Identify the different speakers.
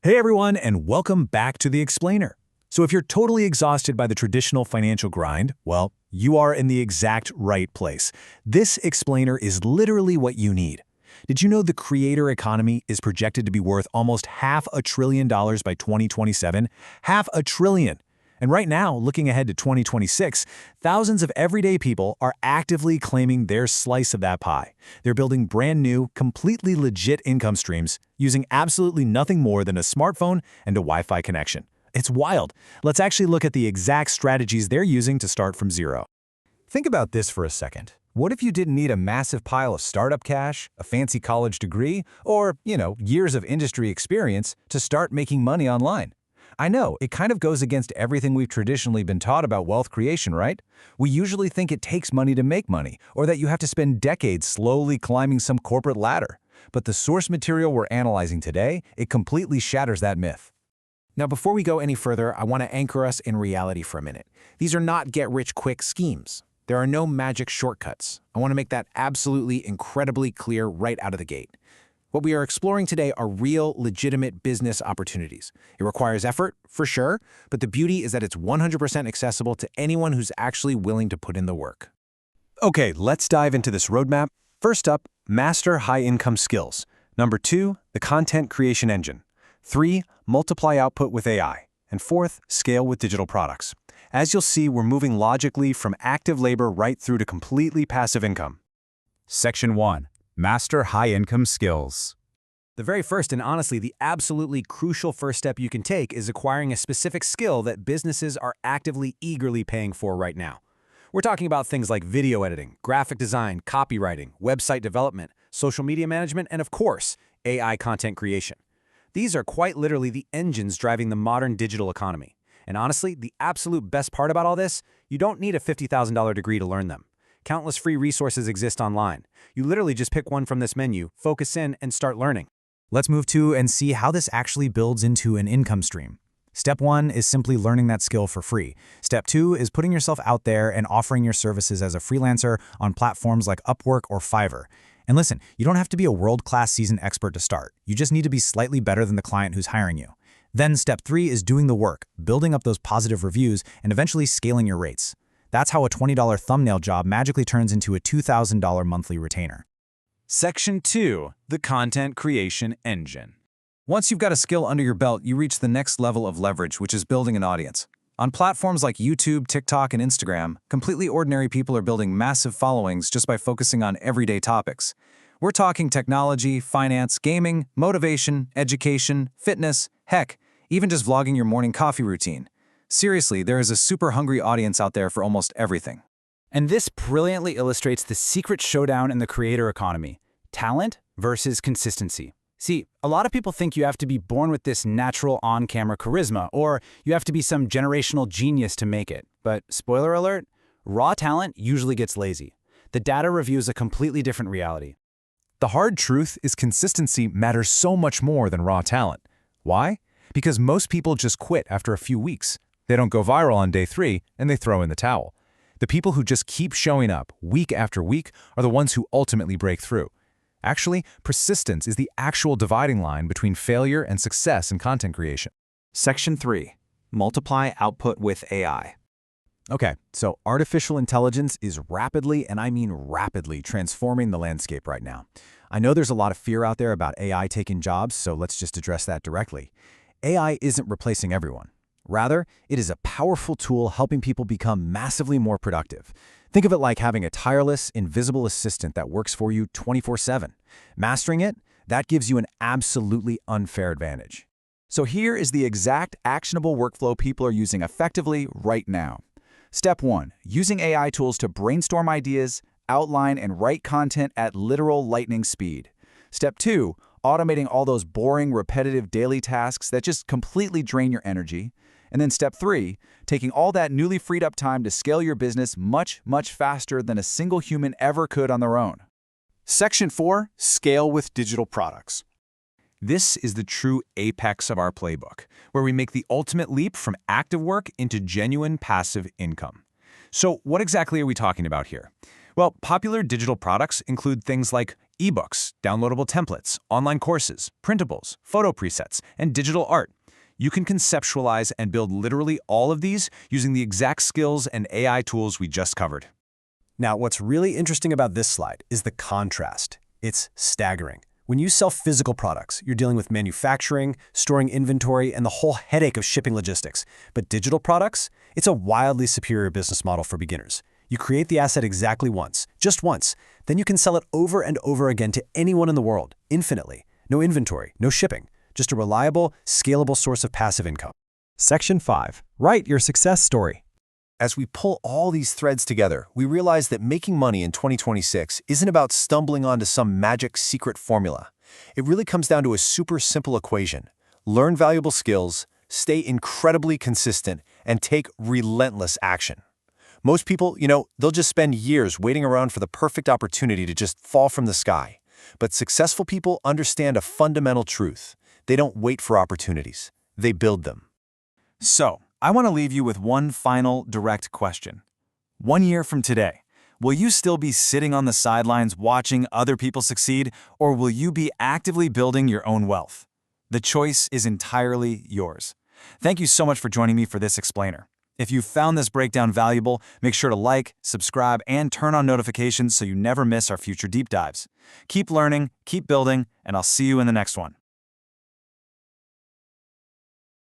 Speaker 1: Hey everyone, and welcome back to The Explainer. So if you're totally exhausted by the traditional financial grind, well, you are in the exact right place. This explainer is literally what you need. Did you know the creator economy is projected to be worth almost $500 billion by 2027? $500 billion! And right now, looking ahead to 2026, thousands of everyday people are actively claiming their slice of that pie. They're building brand new, completely legit income streams using absolutely nothing more than a smartphone and a Wi-Fi connection. It's wild. Let's actually look at the exact strategies they're using to start from zero.
Speaker 2: Think about this for a second. What if you didn't need a massive pile of startup cash, a fancy college degree, or, years of industry experience to start making money online? I know, it kind of goes against everything we've traditionally been taught about wealth creation, right? We usually think it takes money to make money, or that you have to spend decades slowly climbing some corporate ladder. But the source material we're analyzing today, it completely shatters that myth.
Speaker 3: Now, before we go any further, I want to anchor us in reality for a minute. These are not get-rich-quick schemes. There are no magic shortcuts. I want to make that absolutely incredibly clear right out of the gate. What we are exploring today are real, legitimate business opportunities. It requires effort, for sure, but the beauty is that it's 100% accessible to anyone who's actually willing to put in the work.
Speaker 2: Okay, let's dive into this roadmap. First up, master high-income skills. Number 2, the content creation engine. 3, multiply output with AI. And 4th, scale with digital products. As you'll see, we're moving logically from active labor right through to completely passive income.
Speaker 4: Section 1. Master high-income skills.
Speaker 3: The very first and honestly the absolutely crucial first step you can take is acquiring a specific skill that businesses are actively, eagerly paying for right now. We're talking about things like video editing, graphic design, copywriting, website development, social media management, and of course, AI content creation. These are quite literally the engines driving the modern digital economy. And honestly, the absolute best part about all this, you don't need a $50,000 degree to learn them. Countless free resources exist online. You literally just pick one from this menu, focus in, and start learning.
Speaker 1: Let's move to and see how this actually builds into an income stream. Step 1 is simply learning that skill for free. Step 2 is putting yourself out there and offering your services as a freelancer on platforms like Upwork or Fiverr. And listen, you don't have to be a world-class seasoned expert to start. You just need to be slightly better than the client who's hiring you. Then step 3 is doing the work, building up those positive reviews, and eventually scaling your rates. That's how a $20 thumbnail job magically turns into a $2,000 monthly retainer.
Speaker 2: Section 2. The content creation engine. Once you've got a skill under your belt, you reach the next level of leverage, which is building an audience. On platforms like YouTube, TikTok, and Instagram, completely ordinary people are building massive followings just by focusing on everyday topics. We're talking technology, finance, gaming, motivation, education, fitness, heck, even just vlogging your morning coffee routine. Seriously, there is a super hungry audience out there for almost everything.
Speaker 4: And this brilliantly illustrates the secret showdown in the creator economy: talent versus consistency. See, a lot of people think you have to be born with this natural on-camera charisma, or you have to be some generational genius to make it. But spoiler alert, raw talent usually gets lazy. The data reveals a completely different reality.
Speaker 2: The hard truth is consistency matters so much more than raw talent. Why? Because most people just quit after a few weeks. They don't go viral on day 3, and they throw in the towel. The people who just keep showing up week after week are the ones who ultimately break through. Actually, persistence is the actual dividing line between failure and success in content creation.
Speaker 5: Section 3. Multiply output with AI.
Speaker 2: Okay, so artificial intelligence is rapidly, and I mean rapidly, transforming the landscape right now. I know there's a lot of fear out there about AI taking jobs, so let's just address that directly. AI isn't replacing everyone. Rather, it is a powerful tool helping people become massively more productive. Think of it like having a tireless, invisible assistant that works for you 24/7. Mastering it, that gives you an absolutely unfair advantage.
Speaker 5: So here is the exact actionable workflow people are using effectively right now. Step 1. Using AI tools to brainstorm ideas, outline, and write content at literal lightning speed. Step 2. Automating all those boring, repetitive daily tasks that just completely drain your energy. And then step 3, taking all that newly freed up time to scale your business much, much faster than a single human ever could on their own.
Speaker 2: Section 4, scale with digital products. This is the true apex of our playbook, where we make the ultimate leap from active work into genuine passive income. So what exactly are we talking about here? Well, popular digital products include things like ebooks, downloadable templates, online courses, printables, photo presets, and digital art. You can conceptualize and build literally all of these using the exact skills and AI tools we just covered.
Speaker 3: Now, what's really interesting about this slide is the contrast. It's staggering. When you sell physical products, you're dealing with manufacturing, storing inventory, and the whole headache of shipping logistics. But digital products? It's a wildly superior business model for beginners. You create the asset exactly once, just once. Then you can sell it over and over again to anyone in the world, infinitely. No inventory, no shipping, just a reliable, scalable source of passive income.
Speaker 1: Section 5. Write your success story.
Speaker 6: As we pull all these threads together, we realize that making money in 2026 isn't about stumbling onto some magic secret formula. It really comes down to a super simple equation. Learn valuable skills, stay incredibly consistent, and take relentless action. Most people, they'll just spend years waiting around for the perfect opportunity to just fall from the sky. But successful people understand a fundamental truth. They don't wait for opportunities. They build them.
Speaker 2: So, I want to leave you with one final direct question. 1 year from today, will you still be sitting on the sidelines watching other people succeed, or will you be actively building your own wealth? The choice is entirely yours. Thank you so much for joining me for this explainer. If you found this breakdown valuable, make sure to like, subscribe, and turn on notifications so you never miss our future deep dives. Keep learning, keep building, and I'll see you in the next one.